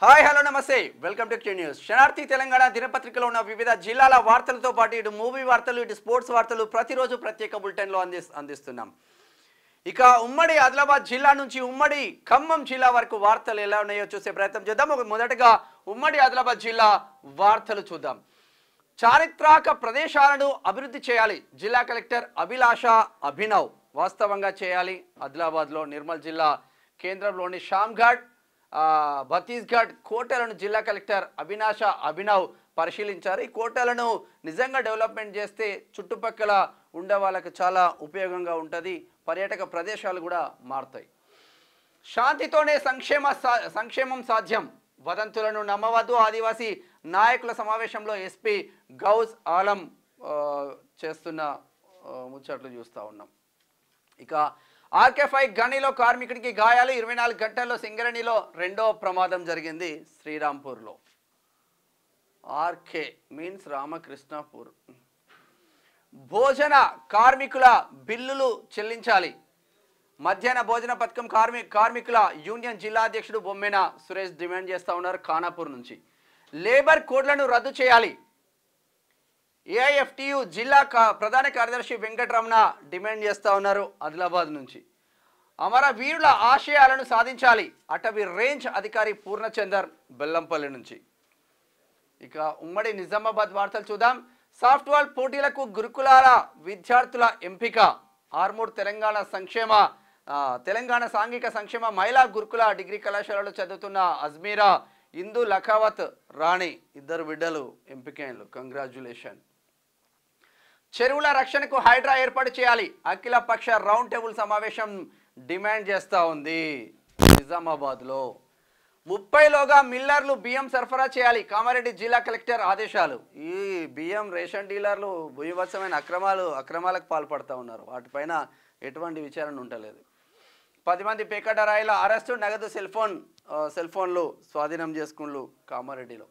Hi hello నమస్తే welcome to Q news. శనార్థి తెలంగాణ దినపత్రికలో ఉన్న వివిధ జిల్లాల వార్తలతో పాటు ఇటు మూవీ వార్తలు ఇటు స్పోర్ట్స్ వార్తలు ప్రతిరోజు ప్రత్యేక బులెటిన్లో అందిస్తున్నాం. ఇక ఉమ్మడి ఆదిలాబాద్ జిల్లా నుంచి ఉమ్మడి ఖమ్మం జిల్లా వరకు వార్తలు ఎలా ఉన్నాయో చూసే ప్రయత్నం చేద్దాం. మొదటగా ఉమ్మడి ఆదిలాబాద్ జిల్లా వార్తలు చూద్దాం. చారిత్రక ప్రదేశాలను అభివృద్ధి చేయాలి. జిల్లా కలెక్టర్ అభిలాష అభినవ్ వాస్తవంగా చేయాలి. ఆదిలాబాద్లో నిర్మల్ జిల్లా కేంద్రంలోని షామ్ఘాట్ ఛత్తీస్గఢ్ కోటలను జిల్లా కలెక్టర్ అభిలాష అభినవ్ పరిశీలించారు. ఈ కోటలను నిజంగా డెవలప్మెంట్ చేస్తే చుట్టుపక్కల ఉండే వాళ్ళకి చాలా ఉపయోగంగా ఉంటుంది. పర్యాటక ప్రదేశాలు కూడా మారుతాయి. శాంతితోనే సంక్షేమం సాధ్యం. వదంతులను నమ్మవద్దు. ఆదివాసీ నాయకుల సమావేశంలో ఎస్పీ గౌస్ ఆలం చేస్తున్న ముచ్చట్లు చూస్తూ ఉన్నాం. ఇక ఆర్కే5 గనిలో కార్మికుడికి గాయాలు. 24 గంటల్లో సింగరేణిలో రెండో ప్రమాదం జరిగింది శ్రీరాంపూర్లో. RK means Ramakrishnapur. భోజన కార్మికుల బిల్లులు చెల్లించాలి. మధ్యాహ్న భోజన పథకం కార్మికుల యూనియన్ జిల్లా అధ్యక్షుడు బొమ్మెన సురేష్ డిమాండ్ చేస్తూ ఉన్నారు ఖానాపూర్ నుంచి. లేబర్ కోడ్లను రద్దు చేయాలి. ఏఐఎఫ్టియు జిల్లా ప్రధాన కార్యదర్శి వెంకటరమణ డిమాండ్ చేస్తూ ఉన్నారు ఆదిలాబాద్ నుంచి. అమరవీరుల ఆశయాలను సాధించాలి. అటవీ రేంజ్ అధికారి పూర్ణచందర్ బెల్లంపల్లి నుంచి. ఇక ఉమ్మడి నిజామాబాద్ వార్తలు చూద్దాం. సాఫ్ట్వేర్ పోటీలకు గురుకులాల విద్యార్థుల ఎంపిక. ఆర్మూర్ తెలంగాణ సాంఘిక సంక్షేమ మహిళా గురుకుల డిగ్రీ కళాశాలలో చదువుతున్న అజ్మీరా ఇందు లఖావత్ రాణి ఇద్దరు బిడ్డలు ఎంపికైనలు. కంగ్రాచ్యులేషన్. చెరువుల రక్షణకు హైడ్రా ఏర్పాటు చేయాలి. అఖిల పక్ష రౌండ్ టేబుల్ సమావేశం డిమాండ్ చేస్తూ ఉంది నిజామాబాద్లో. 30లోగా మిల్లర్లు బియ్యం సరఫరా చేయాలి. కామారెడ్డి జిల్లా కలెక్టర్ ఆదేశాలు. ఈ బియ్యం రేషన్ డీలర్లు భూయవత్సమైన అక్రమాలకు పాల్పడుతూ ఉన్నారు. వాటిపైన ఎటువంటి విచారణ ఉండలేదు. 10 మంది పేకడరాయిల అరెస్టు. నగదు సెల్ ఫోన్లు స్వాధీనం చేసుకున్నారు కామారెడ్డిలో.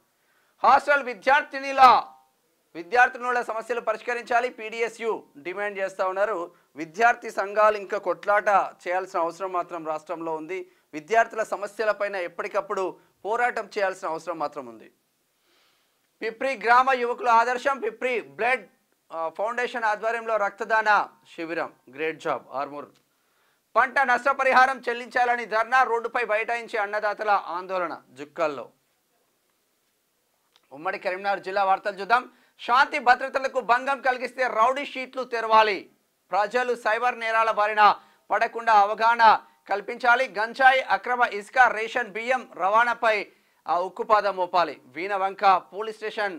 హాస్టల్ విద్యార్థినుల సమస్యలు పరిష్కరించాలి. పీడిఎస్యు డిమాండ్ చేస్తూ ఉన్నారు. విద్యార్థి సంఘాలు ఇంకా కొట్లాట చేయాల్సిన అవసరం మాత్రం రాష్ట్రంలో ఉంది. విద్యార్థుల సమస్యలపైన ఎప్పటికప్పుడు పోరాటం చేయాల్సిన అవసరం మాత్రం ఉంది. పిప్రి గ్రామ యువకుల ఆదర్శం. పిప్రి బ్లడ్ ఫౌండేషన్ ఆధ్వర్యంలో రక్తదాన శిబిరం. Great job Armoor. పంట నష్టపరిహారం చెల్లించాలని ధర్నా. రోడ్డుపై బైఠాయించి అన్నదాతల ఆందోళన జుక్కల్లో. ఉమ్మడి కరీంనగర్ జిల్లా వార్తలు చూద్దాం. శాంతి భద్రతలకు భంగం కలిగిస్తే రౌడీ షీట్లు తెరవాలి. ప్రజలు సైబర్ నేరాల బారిన పడకుండా అవగాహన కల్పించాలి. గంజాయి, అక్రమ ఇసుక, రేషన్ బియ్యం రవాణాపై ఉక్కుపాదం మోపాలి. వీణవంక పోలీస్ స్టేషన్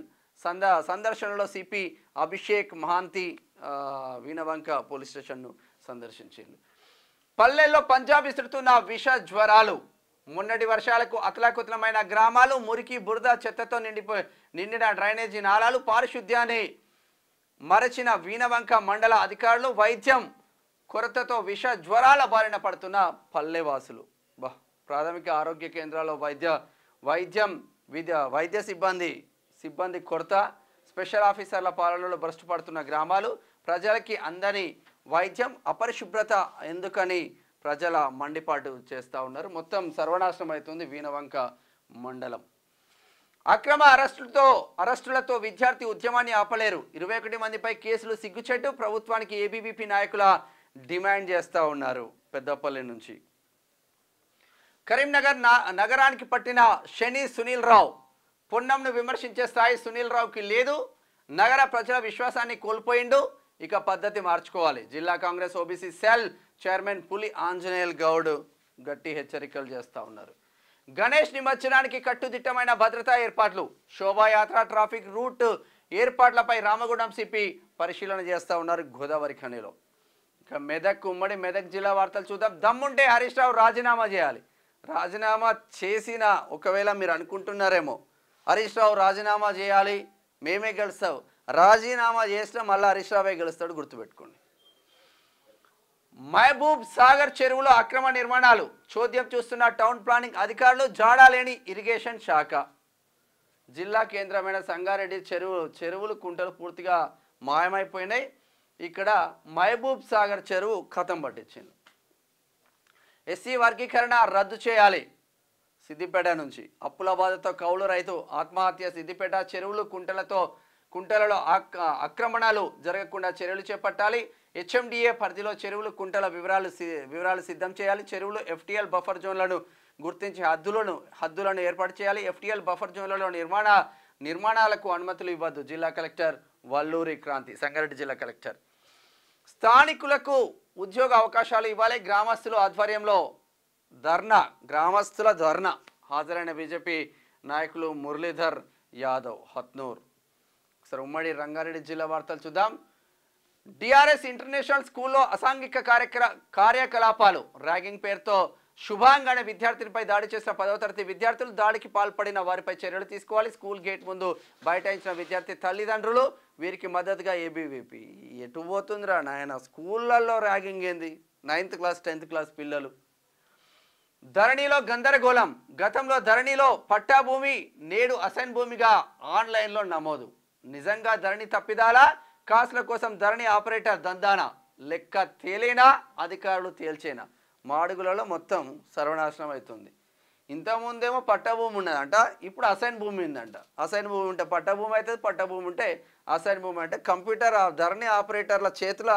సందర్శనలో సిపి అభిషేక్ మహాంతి వీణవంక పోలీస్ స్టేషన్ను సందర్శించారు. పల్లెల్లో పంజాబ్ విసురుతున్న విష జ్వరాలు. మొన్నటి వర్షాలకు అతలాకుతలమైన గ్రామాలు. మురికి బురద చెత్తతో నిండిన డ్రైనేజీ నాలాలు. పారిశుద్ధ్యాన్ని మరచిన వీణవంక మండల అధికారులు. వైద్యం కొరతతో విష జ్వరాల బారిన పడుతున్న పల్లెవాసులు. ప్రాథమిక ఆరోగ్య కేంద్రాల్లో వైద్య సిబ్బంది కొరత. స్పెషల్ ఆఫీసర్ల పాలనలో భ్రష్టు పడుతున్న గ్రామాలు. ప్రజలకి అందని వైద్యం. అపరిశుభ్రత ఎందుకని ప్రజల మండిపాటు చేస్తూ ఉన్నారు. మొత్తం సర్వనాశనం అవుతుంది వీణవంక మండలం. అక్రమ అరెస్టులతో విద్యార్థి ఉద్యమాన్ని ఆపలేరు. 21 మందిపై కేసులు సిగ్గుచెట్టు. ప్రభుత్వానికి ఏబీవీపీ నాయకుల డిమాండ్ చేస్తూ ఉన్నారు పెద్దపల్లి నుంచి. కరీంనగర్ నగరానికి పట్టిన శని సునీల్ రావు. పొన్నంను విమర్శించే స్థాయి సునీల్ రావుకి లేదు. నగర ప్రజల విశ్వాసాన్ని కోల్పోయిండు. ఇక పద్ధతి మార్చుకోవాలి. జిల్లా కాంగ్రెస్ ఓబీసీ సెల్ చైర్మన్ పులి ఆంజనేయుల్ గౌడ్ గట్టి హెచ్చరికలు చేస్తూ ఉన్నారు. గణేష్ నిమజ్జనానికి కట్టుదిట్టమైన భద్రతా ఏర్పాట్లు. శోభాయాత్ర ట్రాఫిక్ రూట్ ఏర్పాట్లపై రామగుండం సిపి పరిశీలన చేస్తూ ఉన్నారు గోదావరి ఖనిలో. ఇక ఉమ్మడి మెదక్ జిల్లా వార్తలు చూద్దాం. దమ్ముంటే హరీష్ రావు రాజీనామా చేయాలి. రాజీనామా చేసిన ఒకవేళ మీరు అనుకుంటున్నారేమో హరీష్ రావు రాజీనామా చేయాలి మేమే గెలుస్తావు. రాజీనామా చేసినా మళ్ళీ హరీష్ రావే గెలుస్తాడు, గుర్తుపెట్టుకోండి. మహబూబ్ సాగర్ చెరువులో అక్రమ నిర్మాణాలు. చోద్యం చూస్తున్న టౌన్ ప్లానింగ్ అధికారులు. జాడాలేని ఇరిగేషన్ శాఖ. జిల్లా కేంద్రమైన సంగారెడ్డి చెరువులు కుంటలు పూర్తిగా మాయమైపోయినాయి. ఇక్కడ మహబూబ్ సాగర్ చెరువు ఖతం పట్టించింది. ఎస్సీ వర్గీకరణ రద్దు చేయాలి. సిద్దిపేట నుంచి అప్పుల బాధతో కౌలు రైతు ఆత్మహత్య. సిద్దిపేట చెరువులు కుంటలలో ఆక్రమణలు జరగకుండా చర్యలు చేపట్టాలి. హెచ్ఎండిఏ పరిధిలో చెరువులు కుంటల వివరాలు సిద్ధం చేయాలి. చెరువులు ఎఫ్టీఎల్ బఫర్ జోన్లను గుర్తించి హద్దులను ఏర్పాటు చేయాలి. ఎఫ్టీఎల్ బఫర్ జోన్లలో నిర్మాణాలకు అనుమతులు ఇవ్వద్దు. జిల్లా కలెక్టర్ వల్లూరి క్రాంతి. సంగారెడ్డి జిల్లా కలెక్టర్. స్థానికులకు ఉద్యోగ అవకాశాలు ఇవ్వాలి. గ్రామస్తుల ఆధ్వర్యంలో గ్రామస్తుల ధర్నా. హాజరైన బీజేపీ నాయకులు మురళీధర్ యాదవ్ హత్నూర్. సరే, ఉమ్మడి రంగారెడ్డి జిల్లా వార్తలు చూద్దాం. డిఆర్ఎస్ ఇంటర్నేషనల్ స్కూల్లో అసాంఘిక కార్యకలాపాలు. ర్యాగింగ్ పేరుతో శుభాంగ్ అనే విద్యార్థినిపై దాడి చేసిన 10వ తరగతి విద్యార్థులు. దాడికి పాల్పడిన వారిపై చర్యలు తీసుకోవాలి. స్కూల్ గేట్ ముందు బైఠాయించిన విద్యార్థి తల్లిదండ్రులు. వీరికి మద్దతుగా ఏబీవీపీ. ఎటు పోతుందిరా నాయన, స్కూళ్ళల్లో ర్యాగింగ్ ఏంది? 9th క్లాస్ 10th క్లాస్ పిల్లలు. ధరణిలో గందరగోళం. గతంలో ధరణిలో పట్టా భూమి, నేడు అసైన్ భూమిగా ఆన్లైన్లో నమోదు. నిజంగా ధరణి తప్పిదాలా? కాసుల కోసం ధరణి ఆపరేటర్ దందానా? లెక్క తేలేనా? అధికారులు తేల్చేనా? మాడుగులలో మొత్తం సర్వనాశనం అవుతుంది. ఇంతకుముందేమో పట్టా భూమి ఉన్నదంట, ఇప్పుడు అసైన్ భూమి ఉందంట. అసైన్ భూమి ఉంటే పట్టా భూమి అవుతుంది, పట్టా భూమి ఉంటే అసైన్ భూమి. అంటే కంప్యూటర్ ధరణి ఆపరేటర్ల చేతుల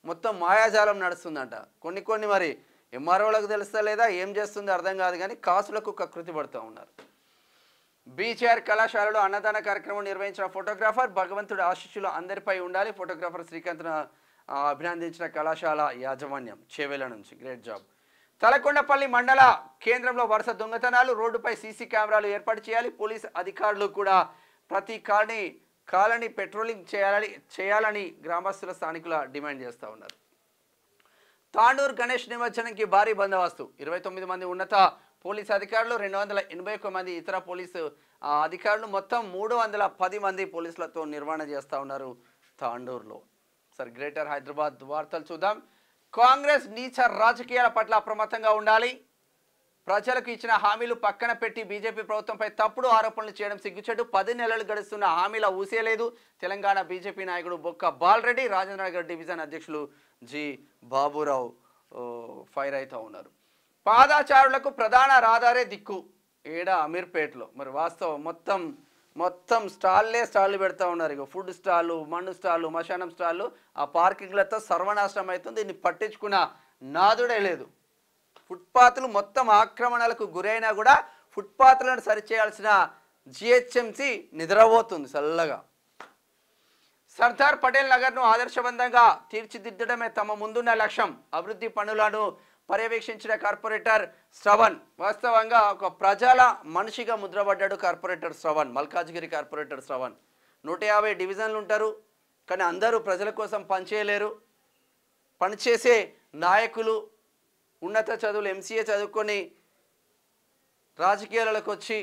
మొత్తం మాయాజాలం నడుస్తుందంట. కొన్ని మరి ఎంఆర్ఓలకు తెలుస్తలేదా, ఏం చేస్తుందో అర్థం కాదు, కానీ కాసులకు కకృతి పడుతూ ఉన్నారు. బీచీఆర్ కళాశాలలో అన్నదాన కార్యక్రమం నిర్వహించిన ఫోటోగ్రాఫర్. భగవంతుడి ఆశీస్సులు అందరిపై ఉండాలి. ఫోటోగ్రాఫర్ శ్రీకాంత్ను అభినందించిన కళాశాల యాజమాన్యం. చేవేల నుంచి గ్రేట్ జాబ్. తలకొండపల్లి మండల కేంద్రంలో వరుస దొంగతనాలు. రోడ్డుపై సీసీ కెమెరాలు ఏర్పాటు చేయాలి. పోలీస్ అధికారులు కూడా ప్రతి కాలనీ పెట్రోలింగ్ చేయాలని గ్రామస్తుల స్థానికుల డిమాండ్ చేస్తూ ఉన్నారు. తాండూరు గణేష్ నిమజ్జనంకి భారీ బందోబస్తు. 29 మంది ఉన్నత పోలీసు అధికారులు, 281 మంది ఇతర పోలీసు అధికారులు, మొత్తం 310 మంది పోలీసులతో నిర్వహణ చేస్తూ ఉన్నారు తాండూరులో. సరే, గ్రేటర్ హైదరాబాద్ వార్తలు చూద్దాం. కాంగ్రెస్ నీచ రాజకీయాల పట్ల అప్రమత్తంగా ఉండాలి. ప్రజలకు ఇచ్చిన హామీలు పక్కన పెట్టి బీజేపీ ప్రభుత్వంపై తప్పుడు ఆరోపణలు చేయడం సిగ్గుచేటు. 10 నెలలు గడుస్తున్న హామీల ఊసేలేదు. తెలంగాణ బీజేపీ నాయకుడు బొక్క బాలరెడ్డి. రాజేంద్రనగర్ డివిజన్ అధ్యక్షులు జి బాబురావు ఫైర్ అవుతూ ఉన్నారు. పాదాచారులకు ప్రధాన రహదారే దిక్కు. ఏడా అమీర్పేటలో మరి వాస్తవం మొత్తం స్టాళ్ళు పెడతా ఉన్నారు. ఇక ఫుడ్ స్టాళ్ళు, మన్ను స్టాళ్ళు, మశానం స్టాళ్ళు, ఆ పార్కింగ్లతో సర్వనాశనం అవుతుంది. దీన్ని పట్టించుకున్న నాదుడే లేదు. ఫుట్పాత్లు మొత్తం ఆక్రమణలకు గురైనా కూడా ఫుట్పాత్లను సరిచేయాల్సిన జిహెచ్ఎంసి నిద్రపోతుంది చల్లగా. సర్దార్ పటేల్ నగర్ను ఆదర్శవంతంగా తీర్చిదిద్దడమే తమ ముందున్న లక్ష్యం. అభివృద్ధి పనులను పర్యవేక్షించిన కార్పొరేటర్ శ్రవణ్. వాస్తవంగా ఒక ప్రజల మనిషిగా ముద్రపడ్డాడు కార్పొరేటర్ శ్రవణ్. మల్కాజ్గిరి కార్పొరేటర్ శ్రవణ్. 150 డివిజన్లు ఉంటారు, కానీ అందరూ ప్రజల కోసం పనిచేయలేరు. పనిచేసే నాయకులు ఉన్నత చదువులు ఎంసీఏ చదువుకొని రాజకీయాలకు వచ్చి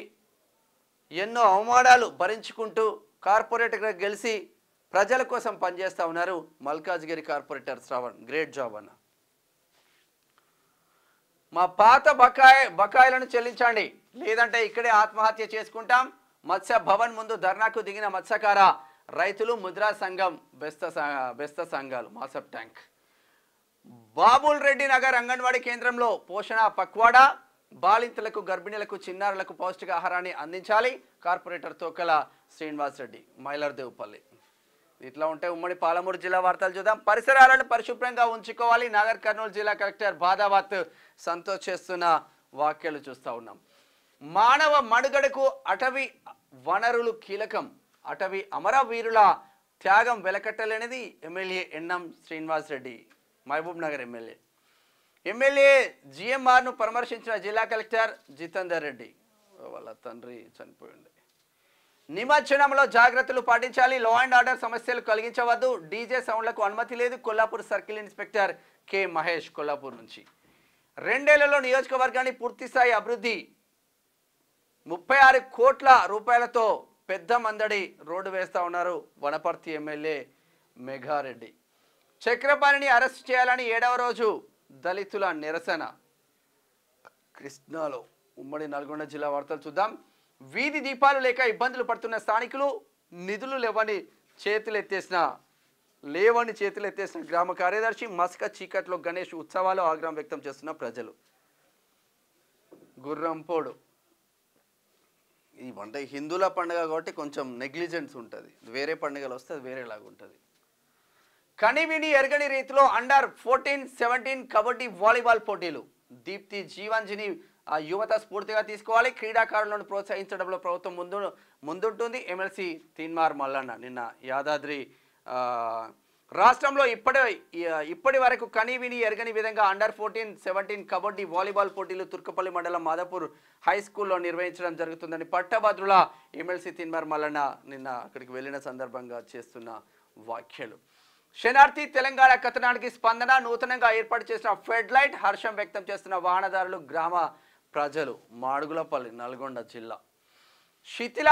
ఎన్నో అవమానాలు భరించుకుంటూ కార్పొరేటర్గా గెలిచి ప్రజల కోసం పనిచేస్తూ ఉన్నారు Malkajgiri corporator Shravan. Great job అన్న. మా పాత బకాయిలను చెల్లించండి, లేదంటే ఇక్కడే ఆత్మహత్య చేసుకుంటాం. మత్స్య భవన్ ముందు ధర్నాకు దిగిన మత్స్యకార రైతులు, ముద్రా సంఘం, బెస్త సంఘాలు. మాసప్ ట్యాంక్. బాబుల్ రెడ్డి నగర్ అంగన్వాడీ కేంద్రంలో పోషణ పక్వాడా. బాలింతలకు, గర్భిణీలకు, చిన్నారులకు పౌష్టికాహారాన్ని అందించాలి. కార్పొరేటర్ తోకల శ్రీనివాస్ రెడ్డి, మైలర్దేవ్పల్లి. ఇట్లా ఉంటే ఉమ్మడి పాలమూరు జిల్లా వార్తలు చూద్దాం. పరిసరాలను పరిశుభ్రంగా ఉంచుకోవాలి. నాగర్ కర్నూలు జిల్లా కలెక్టర్ బాదావత్ సంతోష్ చేస్తున్న వ్యాఖ్యలు చూస్తూ ఉన్నాం. మానవ మనుగడకు అటవీ వనరులు కీలకం. అటవీ అమరవీరుల త్యాగం వెలకట్టలేనిది. MLA N M Srinivas Reddy, Mahabub Nagar MLA జిఎంఆర్ను పరామర్శించిన జిల్లా కలెక్టర్ జితేందర్ రెడ్డి. వాళ్ళ తండ్రి చనిపోయింది. నిమజ్జనంలో జాగ్రత్తలు పాటించాలి. లా అండ్ ఆర్డర్ సమస్యలు కలిగించవద్దు. డీజే సౌండ్లకు అనుమతి లేదు. Kollapur circle inspector K Mahesh, Kollapur నుంచి. 2 ఏళ్లలో నియోజకవర్గాన్ని పూర్తిస్థాయి అభివృద్ధి. 36 కోట్ల రూపాయలతో పెద్ద మందడి రోడ్డు వేస్తా ఉన్నారు వనపర్తి ఎమ్మెల్యే మెఘారెడ్డి. చక్రపాణిని అరెస్ట్ చేయాలని 7వ రోజు దళితుల నిరసన కృష్ణాలో. ఉమ్మడి నల్గొండ జిల్లా వార్తలు చూద్దాం. వీధి దీపాలు లేక ఇబ్బందులు పడుతున్న స్థానికులు. నిధులు లేవని చేతులెత్తేసిన గ్రామ కార్యదర్శి. మస్క చీకట్లో గణేష్ ఉత్సవాలు. ఆగ్రహం వ్యక్తం చేస్తున్న ప్రజలు. గుర్రంపోడు అంటే హిందువుల పండుగ కాబట్టి కొంచెం నెగ్లిజెన్స్ ఉంటుంది, వేరే పండుగలు వస్తే అది వేరేలాగా ఉంటుంది. కనివిని ఎరగని రీతిలో అండర్ 14-17 కబడ్డీ వాలీబాల్ పోటీలు. దీప్తి జీవంజిని యువత స్ఫూర్తిగా తీసుకోవాలి. క్రీడాకారులను ప్రోత్సహించడంలో ప్రభుత్వం ముందుంటుంది. ఎమ్మెల్సీ తీన్మార్ మల్లన్న నిన్న యాదాద్రి రాష్ట్రంలో ఇప్పటి వరకు కనివిని ఎరగని విధంగా అండర్ 14-17 కబడ్డీ వాలీబాల్ పోటీలు తుర్కపల్లి మండలం మాదాపూర్ హై స్కూల్లో నిర్వహించడం జరుగుతుందని పట్టభద్రుల ఎమ్మెల్సీ తీన్మార్ మల్లన్న నిన్న అక్కడికి వెళ్ళిన సందర్భంగా చేస్తున్న వ్యాఖ్యలు. శనార్థి తెలంగాణ కథనానికి స్పందన. నూతనంగా ఏర్పాటు చేసిన ఫెడ్ లైట్ హర్షం వ్యక్తం చేస్తున్న వాహనదారులు, గ్రామ ప్రజలు. మాడుగులపల్లి నల్గొండ జిల్లా శిథిల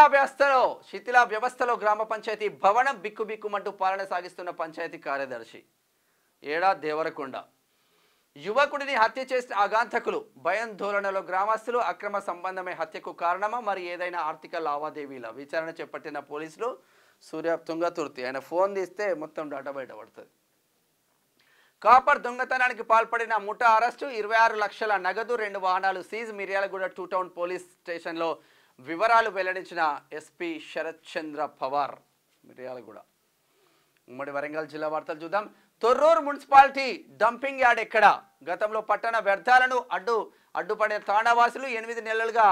వ్యవస్థలో గ్రామ పంచాయతీ భవనం బిక్కుబిక్కుమంటూ పాలన సాగిస్తున్న పంచాయతీ కార్యదర్శి. ఏడా దేవరకొండ యువకుడిని హత్య చేసిన ఆగాంతకులు. భయాందోళనలో గ్రామస్తులు. అక్రమ సంబంధమే హత్యకు కారణమా, మరి ఏదైనా ఆర్థిక లావాదేవీల? విచారణ చేపట్టిన పోలీసులు. సూర్య తుంగతుర్తి ఆయన ఫోన్ తీస్తే మొత్తం డాటా బయటపడుతుంది. కాపర్ దొంగతనానికి పాల్పడిన ముఠా అరెస్టు. 26 లక్షల నగదు, 2 వాహనాలు సీజ్. మిర్యాలగూడ 2 టౌన్ పోలీస్ స్టేషన్లో వివరాలు వెల్లడించిన ఎస్పీ శరత్ చంద్ర పవార్. మిర్యాలగూడ. ఉమ్మడి వరంగల్ జిల్లా వార్తలు చూద్దాం. తొర్రూరు మున్సిపాలిటీ డంపింగ్ యార్డ్ ఎక్కడ? గతంలో పట్టణ వ్యర్థాలను అడ్డుపడిన తాండావాసులు 8 నెలలుగా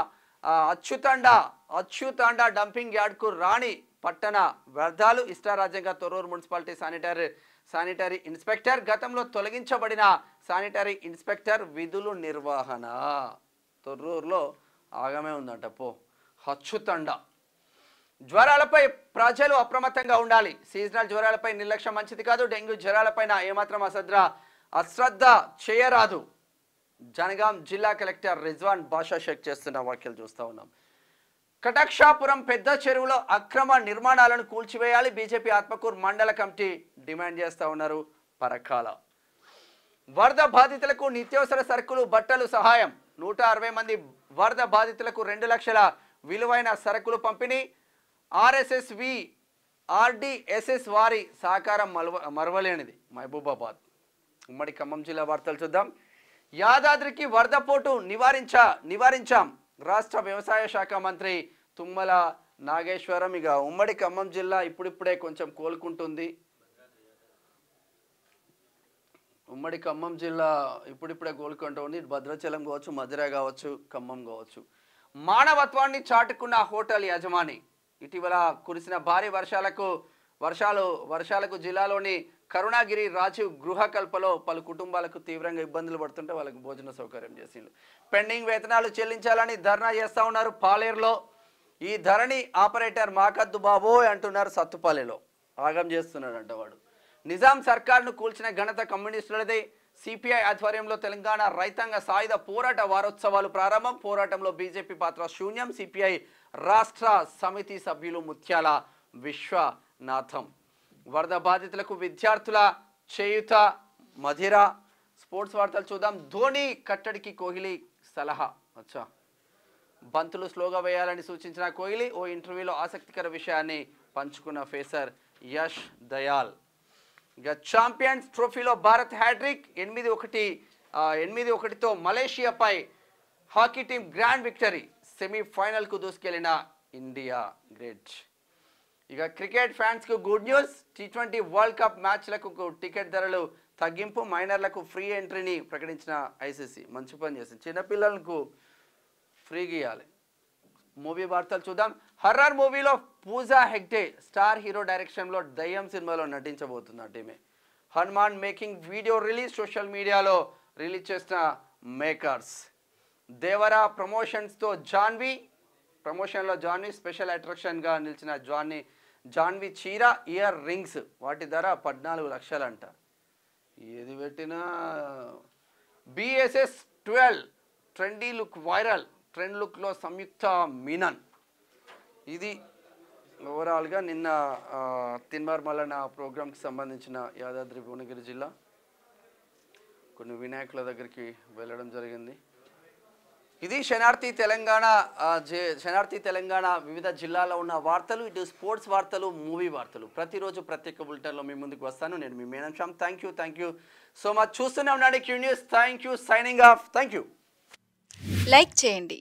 అచ్యుతాండా డంపింగ్ యార్డ్కు రాణి పట్టణ వ్యర్థాలు. ఇష్టారాజ్యంగా తొర్రూరు మున్సిపాలిటీ శానిటరీ ఇన్స్పెక్టర్. గతంలో తొలగించబడిన శానిటరీ ఇన్స్పెక్టర్ విధులు నిర్వహణ. తొర్రూరులో ఆగమే ఉందంట పో. అచ్యుతండ. జ్వరాలపై ప్రజలు అప్రమత్తంగా ఉండాలి. సీజనల్ జ్వరాలపై నిర్లక్ష్యం మంచిది కాదు. డెంగ్యూ జ్వరాలపైన ఏమాత్రం అశ్రద్ధ చేయరాదు. జనగాం జిల్లా కలెక్టర్ రిజ్వాన్ బాషా షేక్ చేస్తున్న వ్యాఖ్యలు చూస్తూ ఉన్నాం. కటక్షాపురం పెద్ద చెరువులో అక్రమ నిర్మాణాలను కూల్చివేయాలి. బీజేపీ ఆత్మకూరు మండల కమిటీ డిమాండ్ చేస్తూ ఉన్నారు. పరకాల వరద బాధితులకు నిత్యావసర సరుకులు, బట్టలు సహాయం. 160 మంది వరద బాధితులకు 2 లక్షల విలువైన సరుకులు పంపిణీ. ఆర్డీఎస్ఎస్ వారి సహకారం మరవలేనిది. మహబూబాబాద్. ఉమ్మడి ఖమ్మం జిల్లా వార్తలు చూద్దాం. యాదాద్రికి వరద పోటు నివారించాం. రాష్ట్ర వ్యవసాయ శాఖ మంత్రి తుమ్మల నాగేశ్వరం. ఇక ఉమ్మడి ఖమ్మం జిల్లా ఇప్పుడిప్పుడే కొంచెం కోలుకుంటుంది. ఉమ్మడి ఖమ్మం జిల్లా ఇప్పుడిప్పుడే కోలుకుంటుంది. భద్రాచలం కావచ్చు, మధుర కావచ్చు, ఖమ్మం కావచ్చు. మానవత్వాన్ని చాటుకున్న హోటల్ యజమాని. ఇటీవల కురిసిన భారీ వర్షాలకు జిల్లాలోని కరుణాగిరి రాజీవ్ గృహకల్పలో పలు కుటుంబాలకు తీవ్రంగా ఇబ్బందులు పడుతుంటే వాళ్ళకు భోజన సౌకర్యం చేసిండు. పెండింగ్ వేతనాలు చెల్లించాలని ధర్నా చేస్తూ ఉన్నారు పాలేరులో. ఈ ధరణి ఆపరేటర్ మాకద్దు బాబోయ్ అంటున్నారు సత్తుపల్లిలో. ఆగం చేస్తున్నాడంట వాడు. నిజాం సర్కార్ను కూల్చిన ఘనత కమ్యూనిస్టులదే. సిపిఐ ఆధ్వర్యంలో తెలంగాణ రైతాంగ సాయుధ పోరాట వారోత్సవాలు ప్రారంభం. పోరాటంలో బీజేపీ పాత్ర శూన్యం. సిపిఐ రాష్ట్ర సమితి సభ్యులు ముత్యాల విశ్వనాథం. వరద బాధితులకు విద్యార్థుల చేయుత. మధిర. స్పోర్ట్స్ వార్తలు చూద్దాం. ధోని కట్టడికి కోహ్లీ సలహా. బంతులు స్లోగా వేయాలని సూచించిన కోహ్లీ. ఓ ఇంటర్వ్యూలో ఆసక్తికర విషయాన్ని పంచుకున్న ఫేసర్ యష్ దయాల్. ఇక ఛాంపియన్స్ ట్రోఫీలో భారత్ హ్యాట్రిక్. 8-1తో మలేషియాపై హాకీ టీం గ్రాండ్ విక్టరీ. సెమీఫైనల్కు దూసుకెళ్లిన ఇండియా. గ్రేట్. ఇక క్రికెట్ ఫ్యాన్స్కు good news. T20 world cup మ్యాచ్లకు టికెట్ ధరలు తగ్గింపు. మైనర్లకు ఫ్రీ ఎంట్రీని ప్రకటించిన ఐసీసీ. మంచి పని చేసింది. చిన్నపిల్లలకు ఫ్రీగా ఇవ్వాలి. మూవీ వార్తలు చూద్దాం. హర్రర్ మూవీలో పూజా హెగ్డే స్టార్ హీరో డైరెక్షన్లో దయ్యం సినిమాలో నటించబోతున్నట్టు ఈమె. Hanuman making video release. Social మీడియాలో రిలీజ్ చేసిన మేకర్స్. దేవరా ప్రమోషన్స్తో ప్రమోషన్లో జాన్వీ స్పెషల్ అట్రాక్షన్గా నిలిచిన జాన్వీ చీర, ఇయర్ రింగ్స్. వాటి ధర 14 లక్షలంట. ఏది పెట్టినా. BSS 12 trendy look viral. Trend లుక్లో సంయుక్త మీనన్. ఇది ఓవరాల్గా నిన్న తీన్మార్ మల్లన్న ప్రోగ్రామ్కి సంబంధించిన యాదాద్రి భువనగిరి జిల్లా కొన్ని వినాయకుల దగ్గరికి వెళ్ళడం జరిగింది. ఇది శనార్థి తెలంగాణ వివిధ జిల్లాలో ఉన్న వార్తలు. ఇటు స్పోర్ట్స్ వార్తలు, మూవీ వార్తలు ప్రతిరోజు ప్రత్యేక బులెటిన్లో మీ ముందుకు వస్తాను. నేను మీ Menam Shyam. Thank you so much. చూస్తూనే ఉండండి Q news. Thank you. Signing off. Thank you. Like చేయండి,